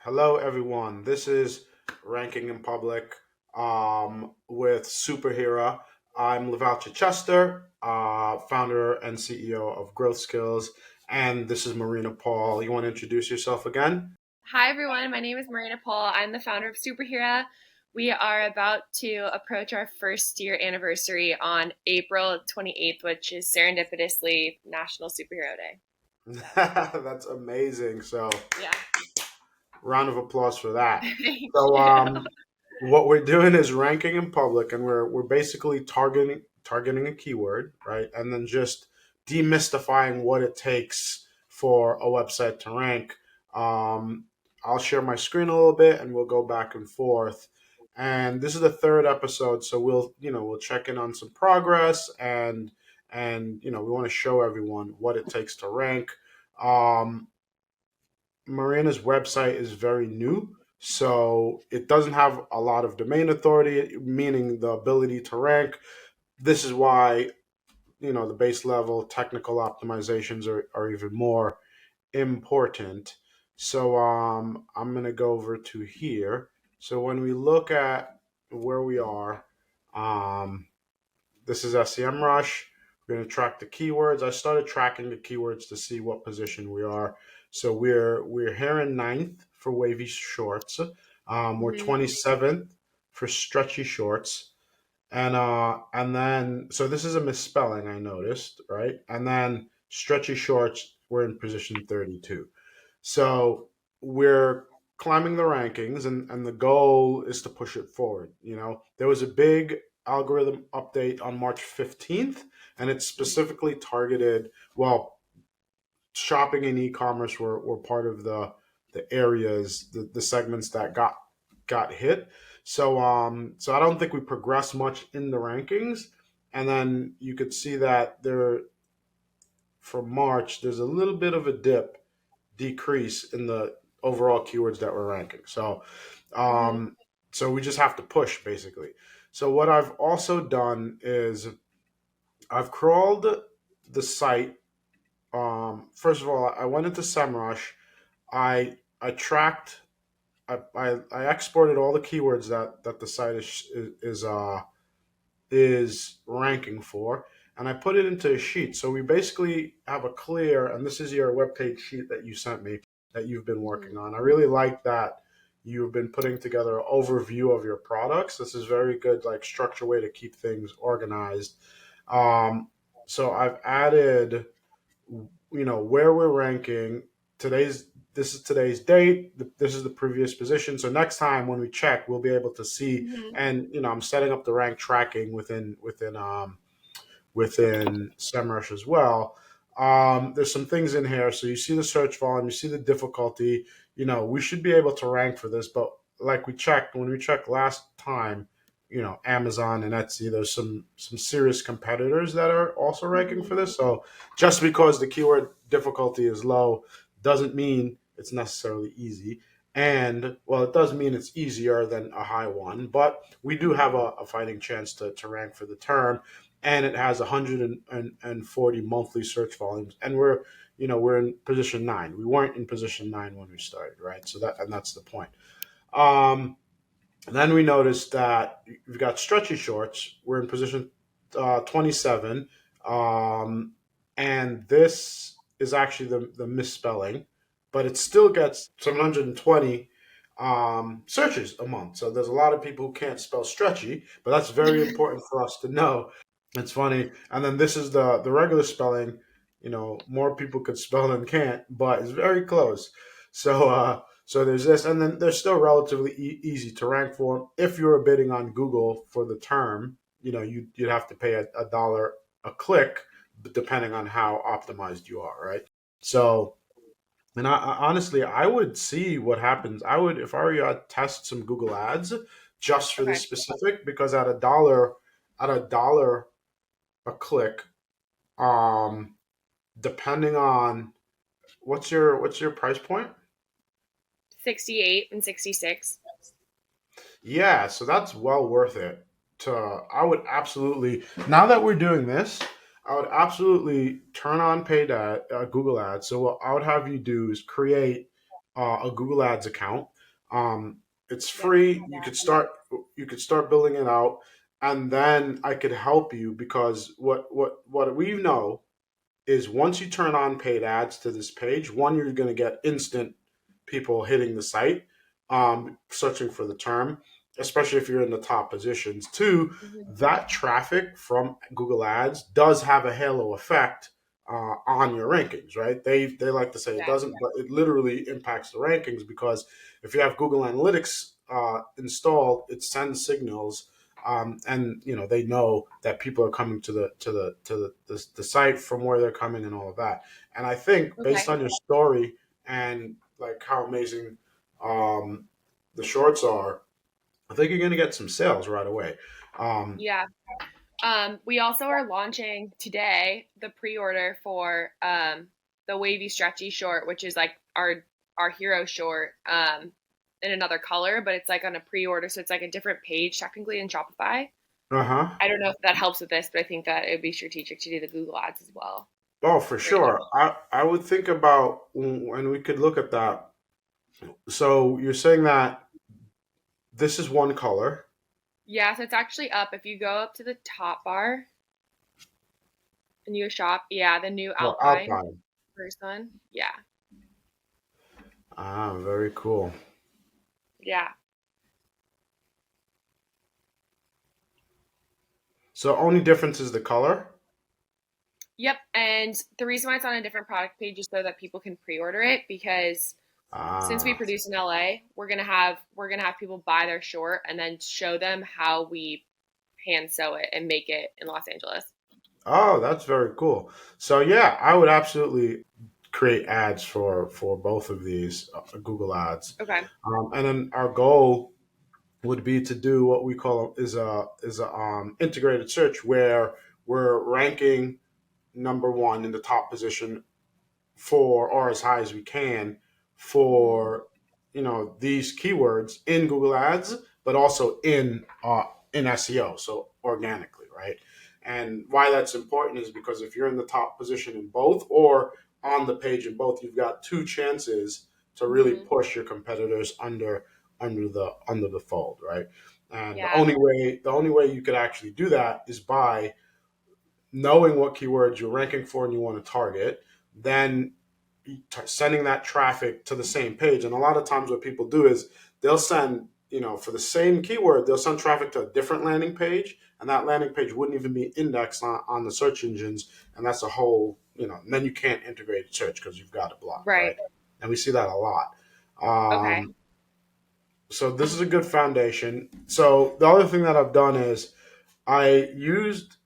Hello, everyone. This is Ranking in Public with SPRHRA. I'm Lavall Chichester, founder and CEO of Growth Skills, and this is Marina Paul. You want to introduce yourself again? Hi, everyone. My name is Marina Paul. I'm the founder of SPRHRA. We are about to approach our first year anniversary on April 28th, which is serendipitously National Superhero Day. That's amazing. So, Yeah. round of applause for that. Thank So, you. what we're doing is ranking in public, and we're basically targeting a keyword, right? And then just demystifying what it takes for a website to rank. Um, I'll share my screen a little bit, and we'll go back and forth. And this is the third episode, so we'll check in on some progress, and we want to show everyone what it takes to rank. Um, Marina's website is very new, so it doesn't have a lot of domain authority, meaning the ability to rank. This is why, the base level technical optimizations are even more important. So I'm going to go over to here. So when we look at where we are, um, this is SEMrush. We're going to track the keywords. I started tracking the keywords to see what position we are. So we're here in ninth for wavy shorts. We're Mhm. 27th for stretchy shorts. And then so this is a misspelling I noticed, right? And then stretchy shorts we're in position 32. So we're climbing the rankings, and the goal is to push it forward. There was a big algorithm update on March 15th, and it's specifically targeted, well, shopping and e-commerce were part of the areas, the segments that got hit. So I don't think we progressed much in the rankings. And then you could see that there from March, there's a little bit of a decrease in the overall keywords that we're ranking. Mhm. Um, so we just have to push basically. So what I've also done is I've crawled the site. First of all, I went into SEMrush. I tracked. I exported all the keywords that the site is ranking for, and I put it into a sheet. So we basically have a clear, and this is your webpage sheet that you sent me that you've been working Mhm. on. I really like that you've been putting together an overview of your products. This is very good, like structure way to keep things organized. Um, so I've added, where we're ranking. Today's This is today's date. This is the previous position. So next time when we check, we'll be able to see. Mhm. And I'm setting up the rank tracking within SEMrush as well. There's some things in here. So you see the search volume, you see the difficulty. We should be able to rank for this, but like when we checked last time, Amazon and Etsy, there's some serious competitors that are also ranking for Mhm. this. So just because the keyword difficulty is low doesn't mean it's necessarily easy. And well, it does mean it's easier than a high one, but we do have a fighting chance to rank for the term, and it has 140 monthly search volumes, and we're in position 9. We weren't in position 9 when we started, right? That's the point. um, then we noticed that we've got stretchy shorts. We're in position 27, um, and this is actually the misspelling, but it still gets 720 searches a month. So there's a lot of people who can't spell stretchy, but that's very important for us to know. It's funny. And then this is the regular spelling. More people could spell than can't, but it's very close. So there's this, and then they're still relatively easy to rank for. If you were bidding on Google for the term, you'd have to pay a dollar a click, depending on how optimized you are, right? So, and honestly, I would see what happens. I would, if I were you, I'd test some Google Ads just for this Okay. specific, because at a dollar a click, um, depending on what's your price point. 68 and 66. Yeah, so that's well worth it. I would absolutely, now that we're doing this, I would absolutely turn on Google Ads. So what I would have you do is create a Google Ads account. It's Yep. free. You could start building it out, and then I could help you because what we know is once you turn on paid ads to this page, one, you're going to get instant people hitting the site, searching for the term, especially if you're in the top positions. Two, Hmm. that traffic from Google Ads does have a halo effect on your rankings, right? They like to say it Yeah. doesn't, but it literally impacts the rankings because if you have Google Analytics installed, it sends signals and they know that people are coming to the site from where they're coming and all of that. And I think based Okay. on your story and like how amazing um, the shorts are, I think you're going to get some sales right away. Um, Yeah. We also are launching today the pre-order for the wavy stretchy short, which is like our hero short in another color, but it's like on a pre-order, so it's like a different page technically in Shopify. uh huh. I don't know if that helps with this, but I think that it would be strategic to do the Google ads as well. Oh, for Great. sure. I would think about when we could look at that. So you're saying that this is one color. Yeah, so it's actually up. If you go up to the top bar and you shop, yeah, the new Oh, Alpine Alpine. first one. Yeah. Ah, very cool. Yeah. So only difference is the color. Yep. And the reason why it's on a different product page is so that people can pre-order it because since we Ah, produce in LA, we're gonna have people buy their short and then show them how we hand sew it and make it in Los Angeles. oh, that's very cool. So yeah, I would absolutely create ads for both of these Google ads, Okay. and then our goal would be to do what we call is a integrated search where we're ranking number one in the top position for or as high as we can Hmm. for these keywords in Google Ads, but also in SEO, so organically, right? And why that's important is because if you're in the top position in both or on the page in both, you've got two chances to really Hmm. push your competitors under the fold, right? And the Yeah. only way the only way you could actually do that is by knowing what keywords you're ranking for and you want to target, then sending that traffic to the same page. And a lot of times, what people do is they'll send, for the same keyword, they'll send traffic to a different landing page, and that landing page wouldn't even be indexed on the search engines. And that's a whole, and then you can't integrate search because you've got it blocked, Right. right? And we see that a lot. Okay. So this is a good foundation. So the other thing that I've done is I used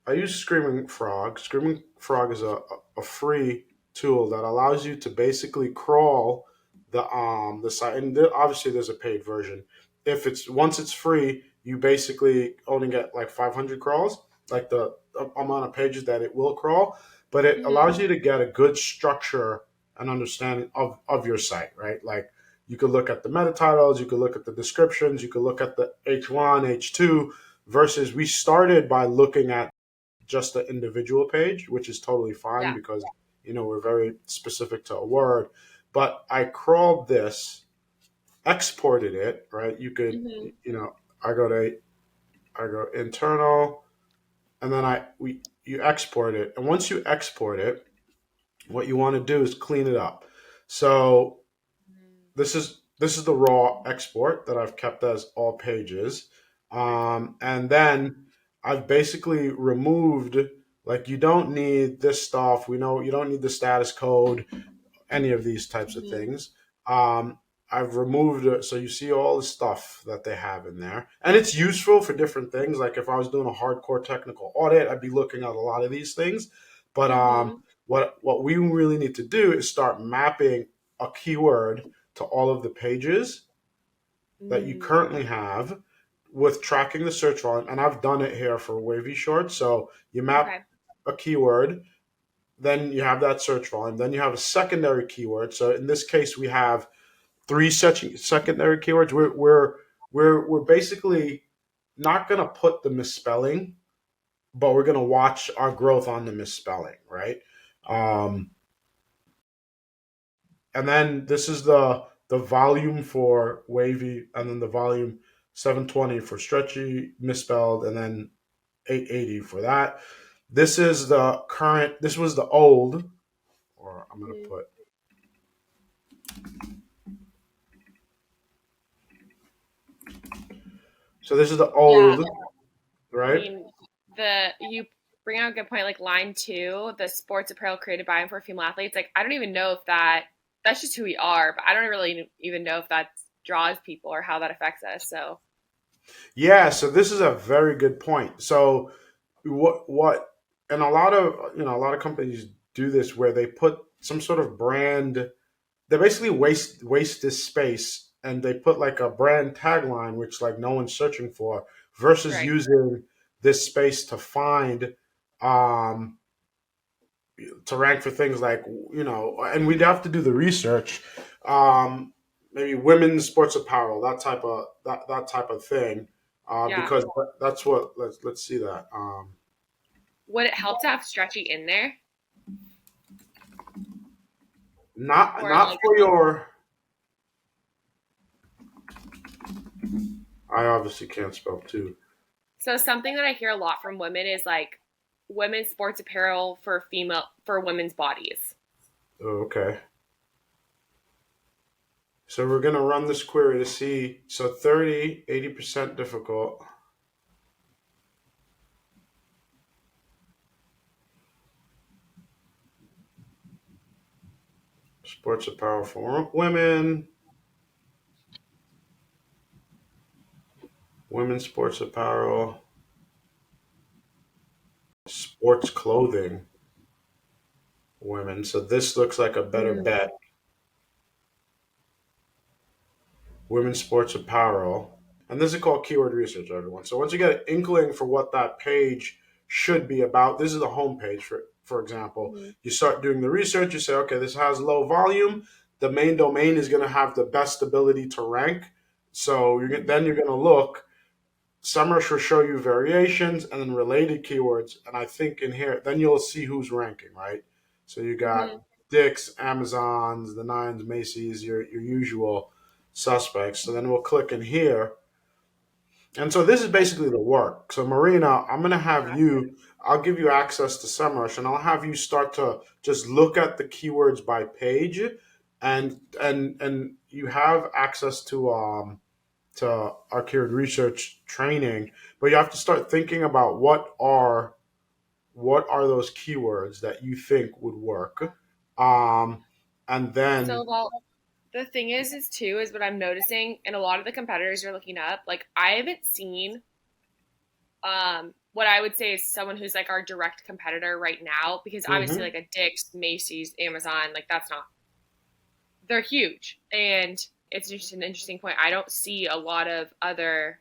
I used Screaming Frog. Screaming Frog is a free tool that allows you to basically crawl the site, and obviously there's a paid version. If it's once it's free, you basically only get like 500 crawls, like the amount of pages that it will crawl, but it Hmm. allows you to get a good structure and understanding of your site, right? Like you could look at the meta titles, you could look at the descriptions, you could look at the H1, H2, versus we started by looking at just the individual page, which is totally fine Yeah. because we're very specific to a word. But I crawled this, exported it, right? You could, Hmm. I go to I go internal, and then you export it, and once you export it, what you want to do is clean it up. So this is the raw export that I've kept as all pages, Okay. and then I've basically removed, like, you don't need this stuff. We know you don't need the status code, any of these types of Hmm. things. Um, I've removed it, so you see all the stuff that they have in there, and it's useful for different things. Like if I was doing a hardcore technical audit, I'd be looking at a lot of these things. But Hmm. what we really need to do is start mapping a keyword to all of the pages that you Mm. currently have with tracking the search volume. And I've done it here for wavy short. So you map Okay. a keyword, then you have that search volume, then you have a secondary keyword. So in this case, we have three such secondary keywords. We're basically not going to put the misspelling, but we're going to watch our growth on the misspelling, right? Um, and then this is the volume for wavy, and then the volume 720 for stretchy, misspelled, and then 880 for that. This is the current. This was the old, or I'm gonna Mhm. put. So this is the Yeah, old, I right? mean, the you bring out a good point. Like line two, the sports apparel created by and for female athletes. Like I don't even know if that's just who we are, but I don't really even know if that draws people or how that affects us. So Yeah. So this is a very good point. So what, and a lot of a lot of companies do this where they put some sort of brand. They basically waste this space and they put like a brand tagline which like no one's searching for versus right, using this space to find um to rank for things like and we'd have to do the research, um maybe women's sports apparel, that type of thing, yeah. because that's what, let's see that, Would it help to have stretchy in there not or not like for your, I obviously can't spell too. so something that I hear a lot from women is like women's sports apparel for women's bodies. Oh, okay. So we're going to run this query to see. So 30, 80% difficult. Sports apparel for women. Women's sports apparel. Sports clothing. Women. So this looks like a better Mm. bet. Women's sports apparel. And this is called keyword research, everyone. So once you get an inkling for what that page should be about, this is the home page, for example. Mhm. You start doing the research, you say, okay, this has low volume. The main domain is going to have the best ability to rank. So then you're going to look. Summers will show you variations and then related keywords. And I think in here, then you'll see who's ranking, right? So you got Mhm. Dick's, Amazon's, the Nines, Macy's, your usual suspects. So then we'll click in here. And so this is basically the work. So Marina, I'm gonna have you, I'll give you access to SEMrush and I'll have you start to just look at the keywords by page, and you have access to our keyword research training, but you have to start thinking about what are those keywords that you think would work. Um and So then well, the thing is too is what I'm noticing, and a lot of the competitors you're looking up, like I haven't seen what I would say is someone who's like our direct competitor right now, because obviously mhm. like a Dick's, Macy's, Amazon, like that's not they're huge, and it's just an interesting point. I don't see a lot of other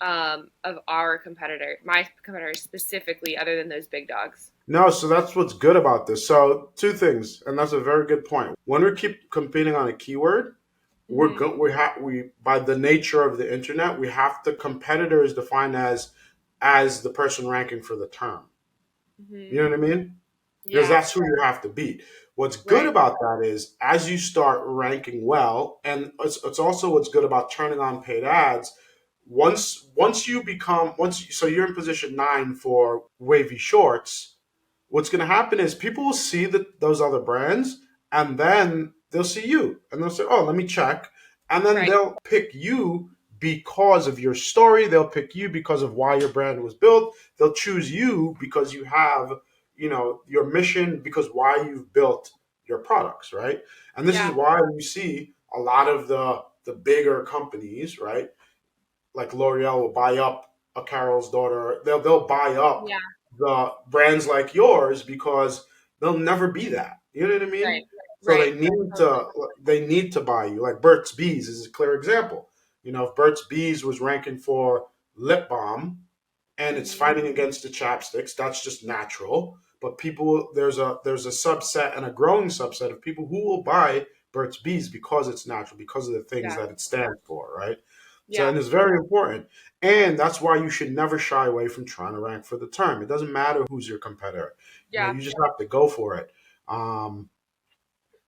of our competitor, my competitors specifically, other than those big dogs. No, so that's what's good about this. So two things, and that's a very good point. When we keep competing on a keyword, Mm-hmm. we by the nature of the internet, we have the competitor is defined as the person ranking for the term. Mm-hmm. You know what I mean? Because Yeah. that's who you have to beat. What's good Right. about that is as you start ranking well, and it's also what's good about turning on paid ads. Once you become so you're in position 9 for wavy shorts. What's going to happen is people will see those other brands, and then they'll see you and they'll say, oh, let me check. And then Right. they'll pick you because of your story. They'll pick you because of why your brand was built. They'll choose you because you have, your mission, because why you've built your products, right? And this is Yeah. why you see a lot of the bigger companies, right? Like L'Oreal will buy up a Carol's daughter. They'll buy up Yeah. the brands like yours because they'll never be that. You know what I Right. mean? So Right. they need to buy you. Like Burt's Bees is a clear example. If Burt's Bees was ranking for lip balm and it's Mm-hmm. fighting against the chapsticks, that's just natural. But people, there's a subset and a growing subset of people who will buy Burt's Bees because it's natural, because of the things Yeah. that it stands for, right? So, Yeah. and it's very important. And that's why you should never shy away from trying to rank for the term. It doesn't matter who's your competitor. Yeah. You just have to go for it. Um,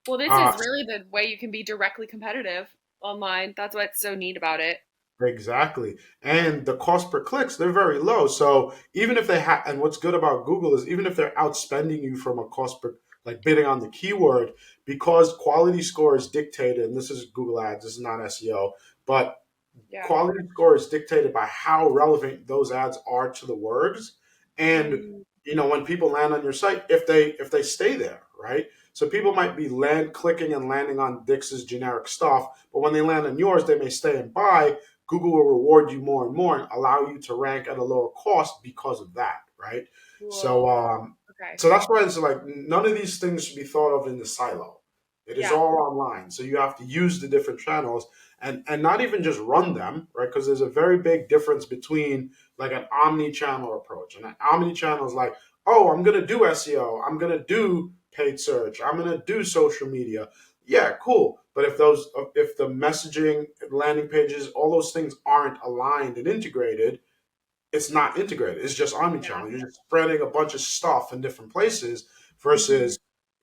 Well, this Uh, is really the way you can be directly competitive online. That's what's so neat about it. Exactly. And the cost per clicks, they're very low. So even if they have, and what's good about Google is even if they're outspending you from a cost per, like bidding on the keyword, because quality score is dictated, and this is Google Ads, this is not SEO, but Yeah. quality score is dictated by how relevant those ads are to the words. And Mm, when people land on your site, if they stay there, right? So people might be clicking and landing on Dix's generic stuff, but when they land on yours, they may stay and buy. Google will reward you more and more and allow you to rank at a lower cost because of that, right? So cool. Okay. so that's why it's like none of these things should be thought of in the silo. It is Yeah. all online. So you have to use the different channels and not even just run them, right? Because there's a very big difference between like an omni-channel approach. And an omni-channel is like, oh, I'm gonna do SEO, I'm gonna do paid search, I'm gonna do social media. Yeah, cool. But if the messaging, landing pages, all those things aren't aligned and integrated, it's not integrated. It's just Yeah. omnichannel. You're just spreading a bunch of stuff in different places Hmm. versus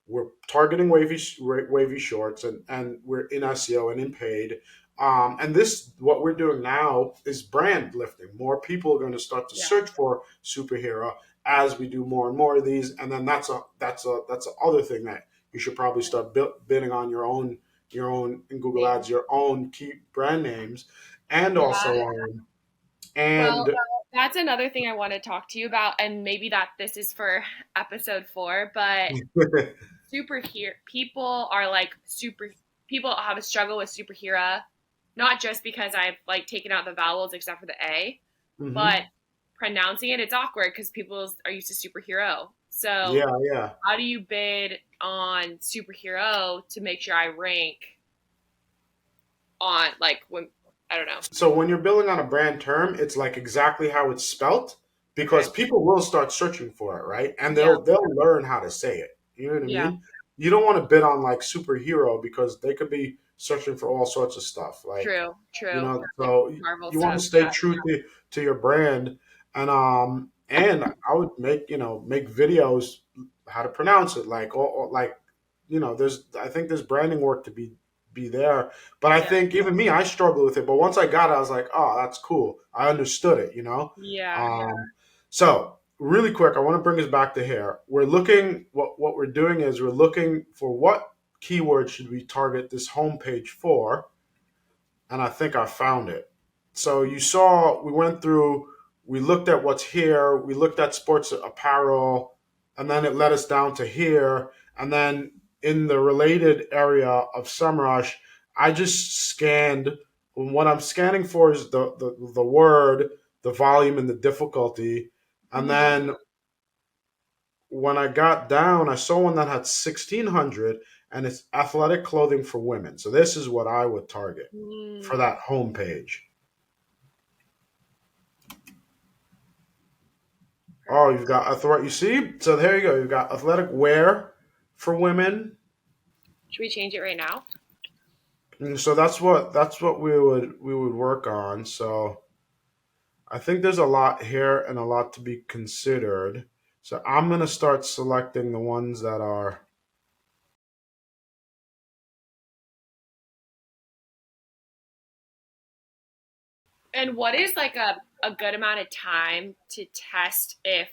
we're targeting wavy shorts and we're in SEO and in paid. And this what we're doing now is brand lifting. More people are going to start to Yeah. search for superhero as we do more and more of these. And then that's the other thing that you should probably start bidding on your own in Google Name. Ads, your own key brand names, and Yeah. also Well, and that's another thing I want to talk to you about, and maybe that this is for episode 4, but superhero people are like super people have a struggle with superhero, not just because I've like taken out the vowels except for the A, but hmm. pronouncing it's awkward because people are used to superhero. So Yeah, yeah. how do you bid on superhero to make sure I rank on like when I don't know. So when you're building on a brand term, it's like exactly how it's spelt because Okay. people will start searching for it, right? And Yeah. they'll learn how to say it. You know what I Yeah. mean? You don't want to bid on like superhero because they could be searching for all sorts of stuff. Like, True. True. Like so Marvel you want stuff. to stay Yeah. true to your brand, and I would make videos how to pronounce it, like or like there's I think there's branding work to be there, but I Yeah. think even me, I struggle with it. But once I got it, I was like, oh, that's cool. I understood it. Yeah. So really quick, I want to bring us back to here. We're looking what we're doing is we're looking for what keyword should we target this homepage for, and I think I found it. So you saw we went through, we looked at what's here, we looked at sports apparel, and then it led us down to here, and then in the related area of SEMrush, I just scanned. What I'm scanning for is the word, the volume, and the difficulty, and Mm, then when I got down, I saw one that had 1600 and it's athletic clothing for women. So this is what I would target for mm. that homepage. Oh, you've Perfect. got you see? So there you go. You've got athletic wear for women. Should we change it right now? And so that's what we would work on. So I think there's a lot here and a lot to be considered. So I'm gonna start selecting the ones that are. And what is like a good amount of time to test if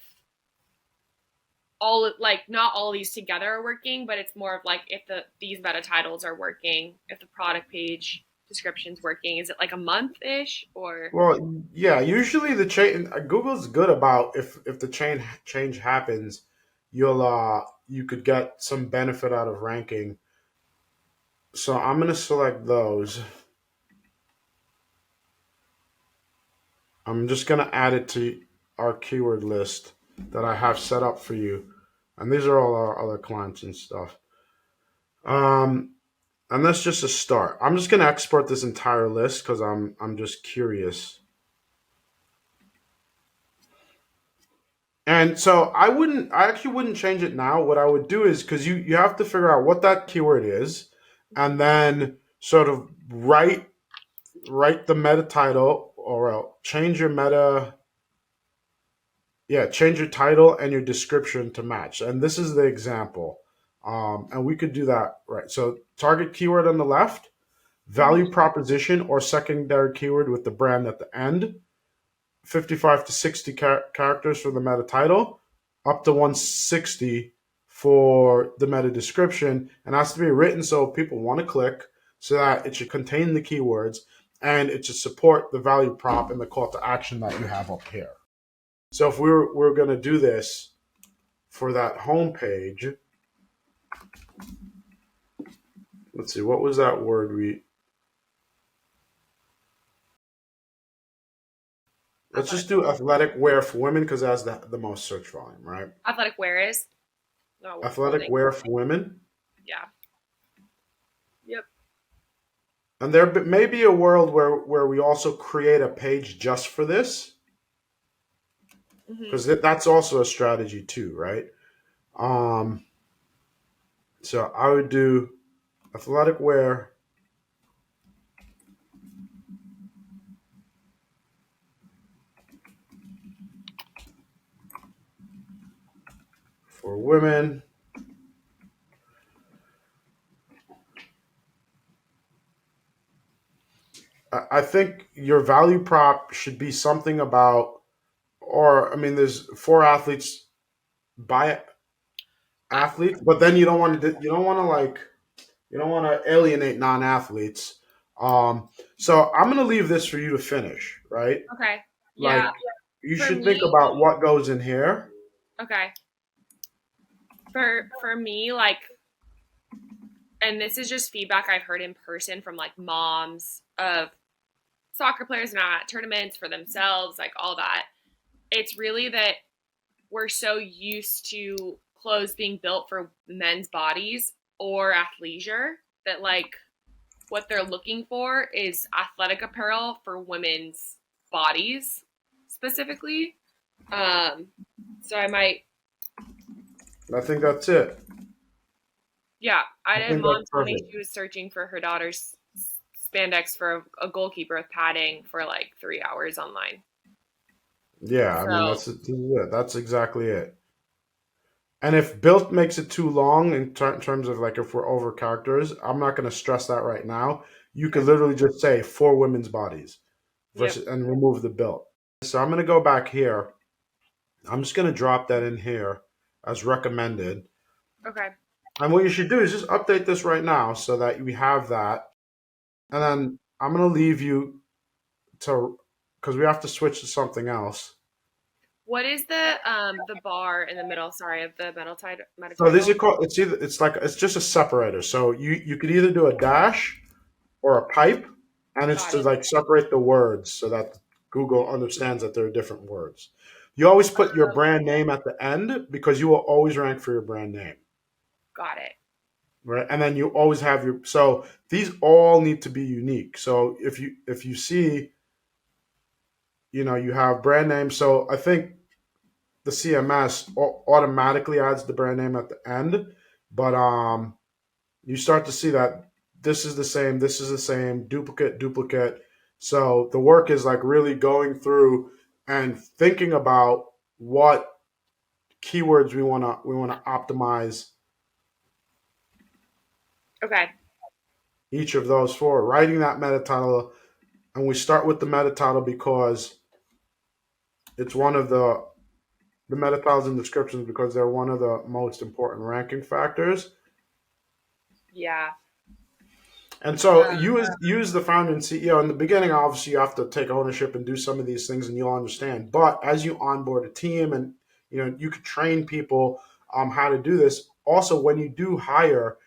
all like not all these together are working, but it's more of like if these meta titles are working, if the product page description's working, is it like a month ish or Well, yeah. Usually the Google's good about if the change happens, you could get some benefit out of ranking. So I'm gonna select those. I'm just gonna add it to our keyword list that I have set up for you, and these are all our other clients and stuff. Um, and that's just a start. I'm just gonna export this entire list because I'm just curious. And so I actually wouldn't change it now. What I would do is because you have to figure out what that keyword is, and then sort of write the meta title or change your meta. Yeah, change your title and your description to match. And this is the example. And we could do that, right? So target keyword on the left, Mhm. value proposition or secondary keyword with the brand at the end, 55 to 60 characters for the meta title, up to 160 for the meta description, and has to be written so people want to click, so that it should contain the keywords and it should support the value prop and the call to action that you have up here. So if we're going to do this for that home page, let's see, what was that word we? Let's Athletic. just do athletic wear for women because it has the most search volume, right? Athletic wear is. No, Athletic clothing. wear for women. Yeah. Yep. And there may be a world where we also create a page just for this, Hmm. because that's also a strategy too, right? Um, so I would do athletic wear for women. I think your value prop should be something about, or I mean, there's four athletes by I, athlete, but then you don't want to alienate non-athletes. So I'm gonna leave this for you to finish, right? okay. Yeah. Like you For should think me, about what goes in here. okay. For me, like, and this is just feedback I've heard in person from like moms of soccer players now at tournaments for themselves, like all that. It's really that we're so used to clothes being built for men's bodies or athleisure that like what they're looking for is athletic apparel for women's bodies specifically. Um, so I might, I think that's it. yeah, I I had a think that's mom tell me perfect. she was searching for her daughter's spandex for a goalkeeper with padding for like 3 hours online. Yeah, I mean So, that's it. That's exactly it. And if built makes it too long in terms of like if we're over characters, I'm not going to stress that right now. You could okay. literally just say for women's bodies Yep. versus and remove the built. So I'm going to go back here. I'm just going to drop that in here as recommended. Okay. And what you should do is just update this right now so that we have that. And then I'm going to leave you to, because we have to switch to something else. What is the bar in the middle, sorry, of the meta So these are title? called. It's just a separator. So you could either do a dash or a pipe, and it's Got to it. like separate the words so that Google understands that there are different words. You always put your brand name at the end because you will always rank for your brand name, Got it. right? And then you always have your. So these all need to be unique. So if you see, you have brand name. So I think the CMS automatically adds the brand name at the end, but you start to see that this is the same, duplicate. So the work is like really going through and thinking about what keywords we want to optimize Okay. each of those for, writing that meta title. And we start with the meta title because it's one of the meta titles and descriptions because they're one of the most important ranking factors. Yeah. And so Uh, use the founder and CEO in the beginning. Obviously, you have to take ownership and do some of these things, and you'll understand. But as you onboard a team, and you could train people how to do this. Also, when you do hire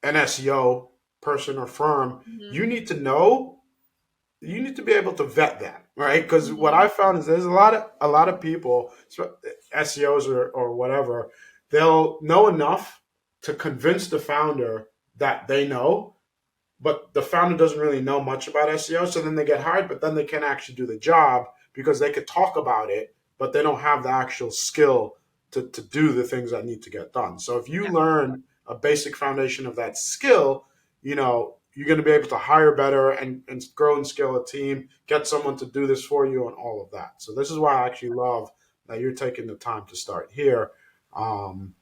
an SEO person or firm, mhm. you need to know. You need to be able to vet them, right? Because what Mhm. I found is there's a lot of people, SEOs or whatever, they'll know enough to convince the founder that they know, but the founder doesn't really know much about SEO. So then they get hired, but then they can't actually do the job because they could talk about it, but they don't have the actual skill to do the things that need to get done. So if you Yeah. learn a basic foundation of that skill, you're going to be able to hire better and grow and scale a team, get someone to do this for you, and all of that. So this is why I actually love that you're taking the time to start here. Um,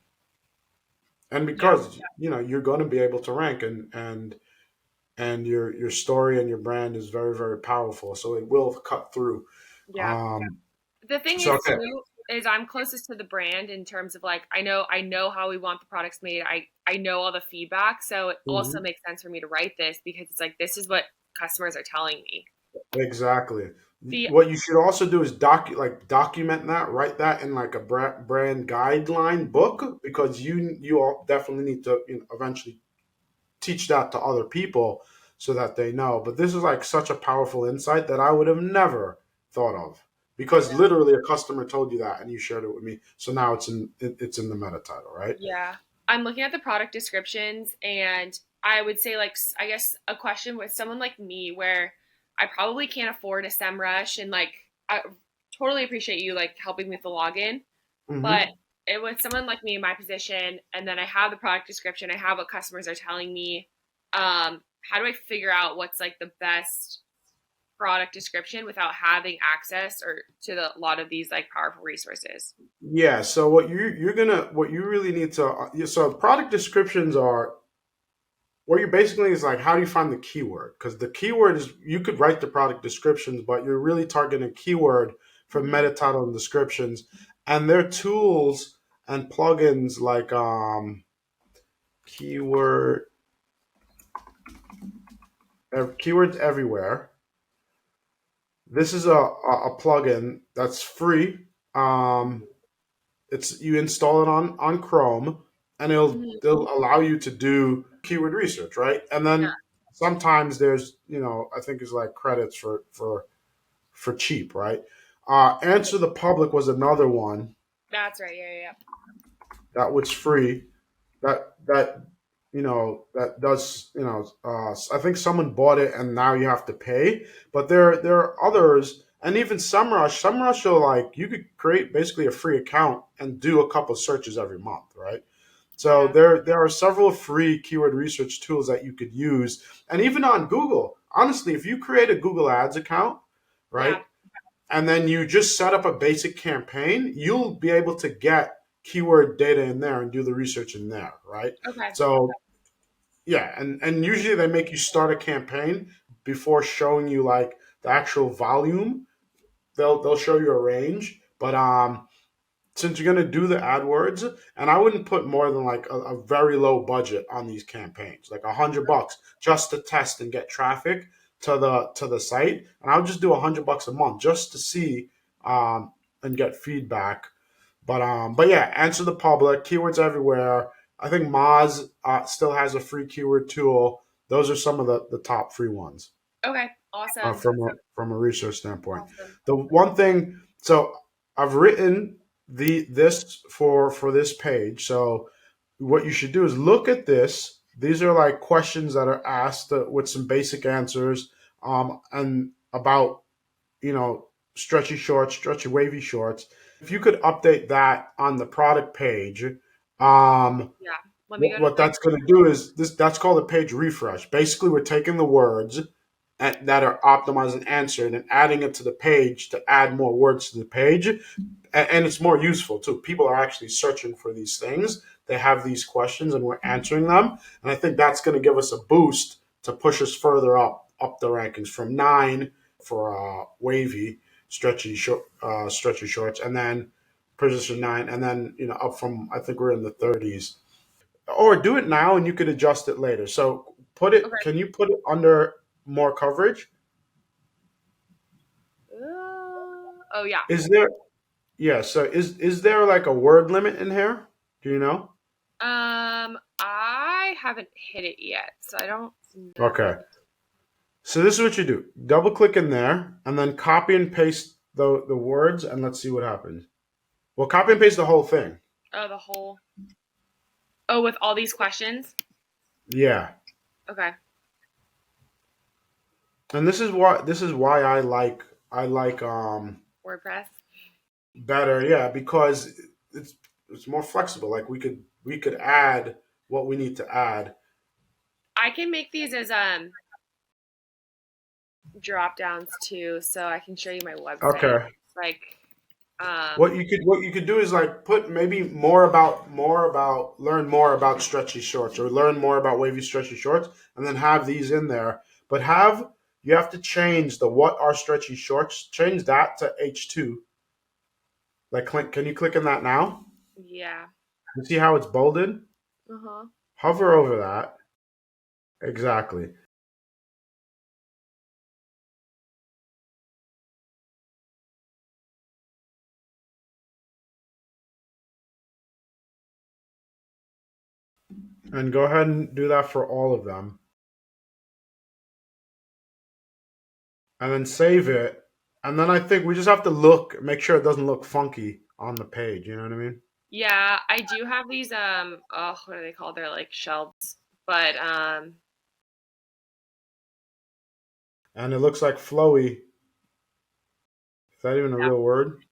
And Yeah. because you're going to be able to rank, and your story and your brand is very, very powerful, so it will cut through. Yeah. um The thing so is okay. too is I'm closest to the brand in terms of like I know how we want the products made. I know all the feedback, so it also Mhm. makes sense for me to write this because it's like this is what customers are telling me. Exactly. The What you should also do is document that, write that in like a brand guideline book, because you all definitely need to eventually teach that to other people so that they know. But this is like such a powerful insight that I would have never thought of, because Yeah. literally a customer told you that and you shared it with me. So now it's in the meta title, right? Yeah. I'm looking at the product descriptions and I would say like I guess a question with someone like me where I probably can't afford a SEMrush and like I totally appreciate you like helping with the login, but Hmm. it with someone like me in my position and then I have the product description, I have what customers are telling me. How do I figure out what's like the best product description without having access or to a lot of these like powerful resources? Yeah. So what you really need to so product descriptions are, what you're basically is like, how do you find the keyword? Because the keyword is, you could write the product descriptions, but you're really targeting a keyword for Mm-hmm. meta title and descriptions. And there are tools and plugins like keyword keywords everywhere. This is a plugin that's free. It's You install it on Chrome, and Mm-hmm. it'll allow you to do keyword research, right? And Yeah, then sometimes there's, I think it's like credits for cheap, right? Answer the Public was another one that's right. Yeah, yeah, that was free. That that does, I think someone bought it and now you have to pay. But there are others, and even SEMrush will, like, you could create basically a free account and do a couple searches every month, right? So yeah. there are several free keyword research tools that you could use. And even on Google, honestly, if you create a Google Ads account, Yeah. right, and then you just set up a basic campaign, you'll be able to get keyword data in there and do the research in there, right? Okay. So yeah, and usually they make you start a campaign before showing you like the actual volume. They'll show you a range, but since you're gonna do the AdWords, and I wouldn't put more than like a very low budget on these campaigns, like $100 just to test and get traffic to the site, and I would just do $100 a month just to see, and get feedback. But yeah, answer the public, keywords everywhere. I think Moz still has a free keyword tool. Those are some of the top free ones, Okay. Awesome. from a research standpoint. Awesome. The one thing, so I've written this for this page. So what you should do is look at this. These are like questions that are asked, with some basic answers, and about, stretchy shorts, stretchy wavy shorts. If you could update that on the product page, Yeah. Let me what, go to what that's going to do is this. That's called a page refresh. Basically, we're taking the words that are optimized and answered and adding it to the page to add more words to the page, and it's more useful too. People are actually searching for these things. They have these questions, and we're answering them. And I think that's going to give us a boost to push us further up the rankings, from 9 for wavy, stretchy shorts, and then position 9, and then up from, I think we're in the 30s. Or do it now, and you could adjust it later. So put it. okay. Can you put it under more coverage? Oh yeah. Is there? Yeah. So is there like a word limit in here? Do you know? I haven't hit it yet, so I don't know. Okay. So this is what you do. Double click in there and then copy and paste the words, and let's see what happens. Well, copy and paste the whole thing. Oh, the whole. Oh, with all these questions. Yeah. Okay. And this is why I like WordPress. better, yeah, because it's more flexible. Like we could add what we need to add. I can make these as drop downs too, so I can show you my website. Okay. Like Um, What you could do is like put maybe more about learn more about stretchy shorts or learn more about wavy stretchy shorts and then have these in there. But have you have to change the what are stretchy shorts, change that to H2. Like can you click on that now? yeah. You see how it's bolded? Uh huh. Hover over that. Exactly. And go ahead and do that for all of them. And then save it. And then I think we just have to make sure it doesn't look funky on the page. You know what I mean? Yeah, I do have these oh, what are they called? They're like shelves. But And it looks like flowy. Is that even a yeah, real word?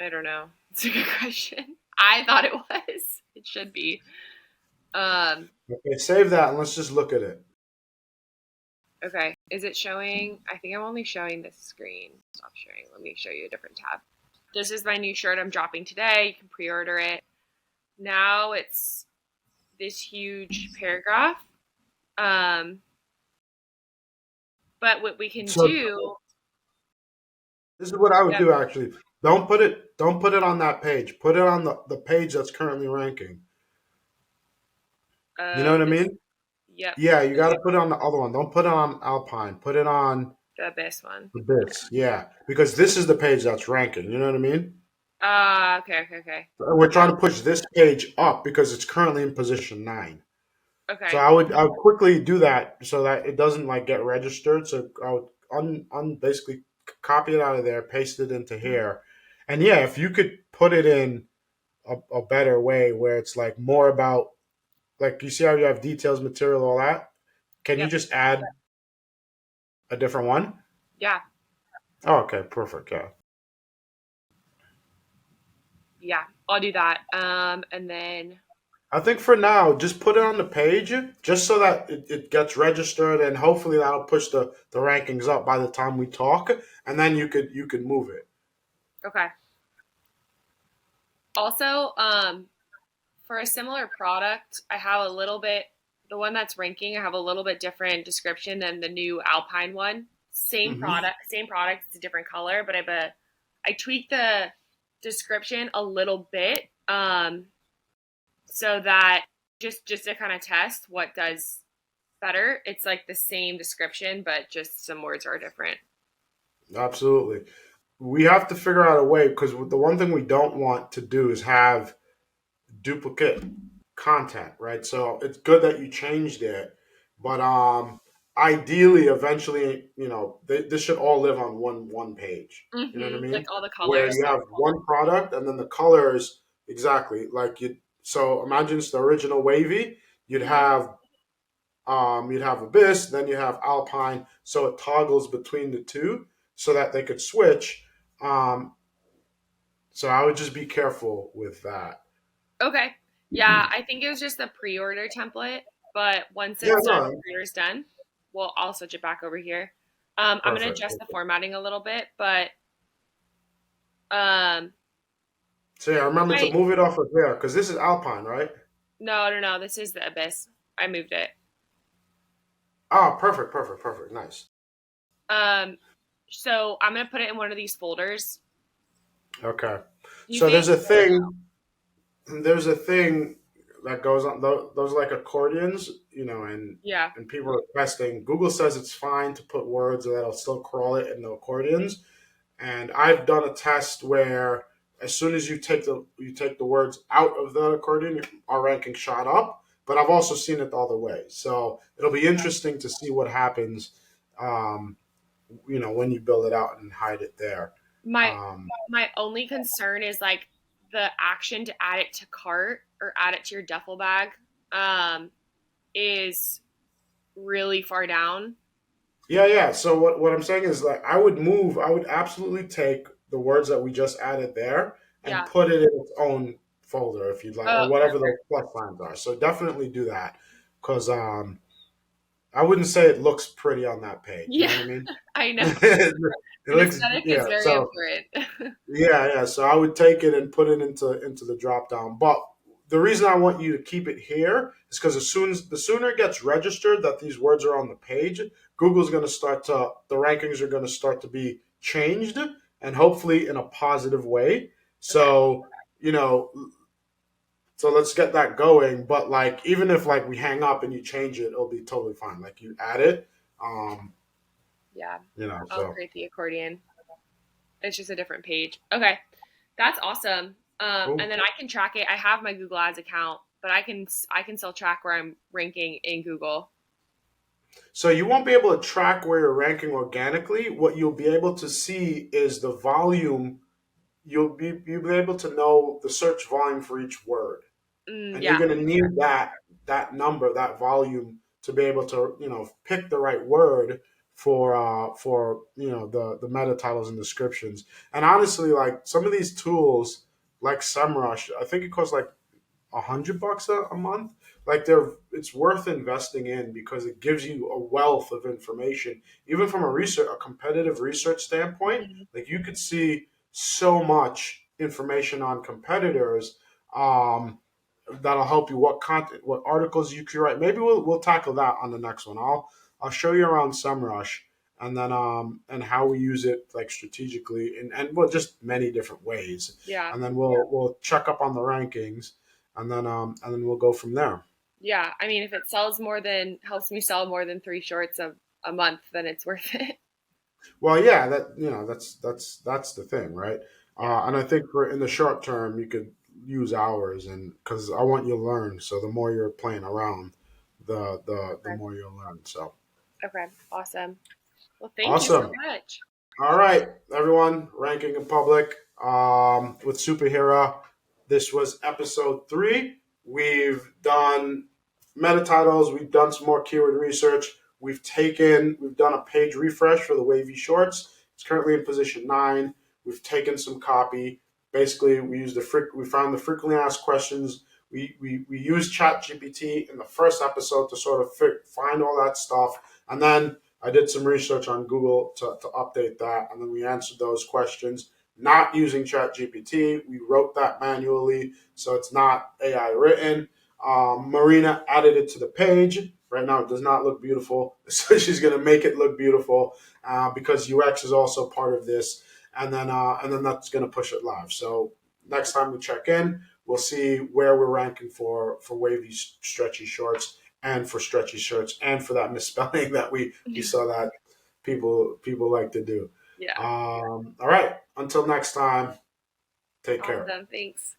I don't know. It's a good question. I thought it was. It should be. Um, Okay, save that and let's just look at it. okay. Is it showing? I think I'm only showing this screen. Stop sharing. Let me show you a different tab. This is my new shirt I'm dropping today. You can pre-order it. Now it's this huge paragraph. Um, but what we can So do, this is what I would yep. do actually. Don't put it on that page. Put it on the page that's currently ranking. You know what I This, mean? yep, Yeah, you gotta put it on the other one. Don't put it on Alpine. Put it on the abyss one. this. Yeah. Because this is the page that's ranking. You know what I mean? Okay, okay, okay. We're Okay, trying to push this page up because it's currently in position 9. So okay. I would quickly do that so that it doesn't like get registered. So I would basically copy it out of there, paste it into here, and yeah, if you could put it in a better way where it's like more about like you see how you have details, material, all that. Can you Yep, just add a different one? yeah, Oh, okay, perfect. Yeah, yeah. I'll do that. And then, I think for now, just put it on the page just so that it gets registered, and hopefully that'll push the rankings up by the time we talk, and then you could move it. okay. Also, for a similar product, I have a little bit, the one that's ranking, I have a little bit different description than the new Alpine one. Hmm. Same product, it's a different color, but I tweaked the description a little bit, so that just to kind of test what does better. It's like the same description, but just some words are different. Absolutely. We have to figure out a way because the one thing we don't want to do is have duplicate content, right? So it's good that you changed it, but ideally, eventually, this should all live on one page. You know what I Like mean? all the Where colors. you have one product and then the colors exactly like you. So imagine it's the original wavy. You'd Mm-hmm. have you'd have Abyss, then you have Alpine, so it toggles between the two so that they could switch. Um, so I would just be careful with that. Okay. Yeah, I think it was just the pre-order template, but once Yeah, it's done, no, pre-order's done, well, I'll switch it back over here. I'm gonna perfect. adjust the formatting a little bit, but um, So yeah, remember to I move it off of there because this is Alpine, right? no, this is the Abyss. I moved it. Ah, perfect, perfect, perfect. Nice. Um, so I'm gonna put it in one of these folders. Okay. Do you So think? there's a thing that goes on those like accordions, and Yeah. people are testing. Google says it's fine to put words and that'll still crawl it in the accordions. And I've done a test where as soon as you take the words out of the accordion, our ranking shot up. But I've also seen it the other way. So it'll be interesting to see what happens, um, when you build it out and hide it there. My Um, my only concern is like the action to add it to cart or add it to your duffel bag um is really far down. yeah, yeah. So what I'm saying is like I would absolutely take the words that we just added there and Yeah. put it in its own folder if you'd like, or whatever those Perfect. plus signs are. So definitely do that because I wouldn't say it looks pretty on that page. You know Yeah, what I mean? I know. it An looks, aesthetic is yeah. very So important. yeah. So I would take it and put it into the drop down. But the reason I want you to keep it here is because the sooner it gets registered that these words are on the page, Google's going to start to the rankings are going to start to be changed, and hopefully in a positive way. Okay. So you know, so let's get that going. But like, even if like we hang up and you change it, it'll be totally fine. Like you add it, um, Yeah. I'll So create the accordion. It's just a different page. Okay. That's awesome. And cool. then I can track it. I have my Google Ads account, but I can still track where I'm ranking in Google. So you won't be able to track where you're ranking organically. What you'll be able to see is the volume. You'll be able to know the search volume for each word, and you're Yeah. going to need that number, that volume, to be able to pick the right word for the meta titles and descriptions. And honestly, like some of these tools, like SEMrush, I think it costs like $100 a month. Like it's worth investing in because it gives you a wealth of information, even from a competitive research standpoint. Mhm. Like you could see so much information on competitors. Um, that'll help you what content, what articles you can write. Maybe we'll tackle that on the next one. I'll show you around SEMrush, and then and how we use it like strategically and well, just many different ways. Yeah. And then we'll check up on the rankings, and then we'll go from there. Yeah. I mean, if it helps me sell more than 3 shorts a month, then it's worth it. Well, yeah, that's the thing, right? Yeah. And I think for in the short term, you could use hours, and because I want you to learn. So the more you're playing around, the Okay. more you'll learn. So Okay. Awesome. Well, thank you so awesome. much. All right, everyone, ranking in public with Superhero. This was episode 3. We've done meta titles. We've done some more keyword research. We've done a page refresh for the wavy shorts. It's currently in position 9. We've taken some copy. Basically, we found the frequently asked questions. We used ChatGPT in the first episode to sort of find all that stuff, and then I did some research on Google to update that, and then we answered those questions not using ChatGPT. We wrote that manually, so it's not AI written. Marina added it to the page. Right now, it does not look beautiful, so she's going to make it look beautiful because UX is also part of this, and then that's going to push it live. So next time we check in, we'll see where we're ranking for wavy, stretchy shorts and for stretchy shirts and for that misspelling that we saw that people like to do. Yeah. All right. Until next time, take care. Awesome. Thanks.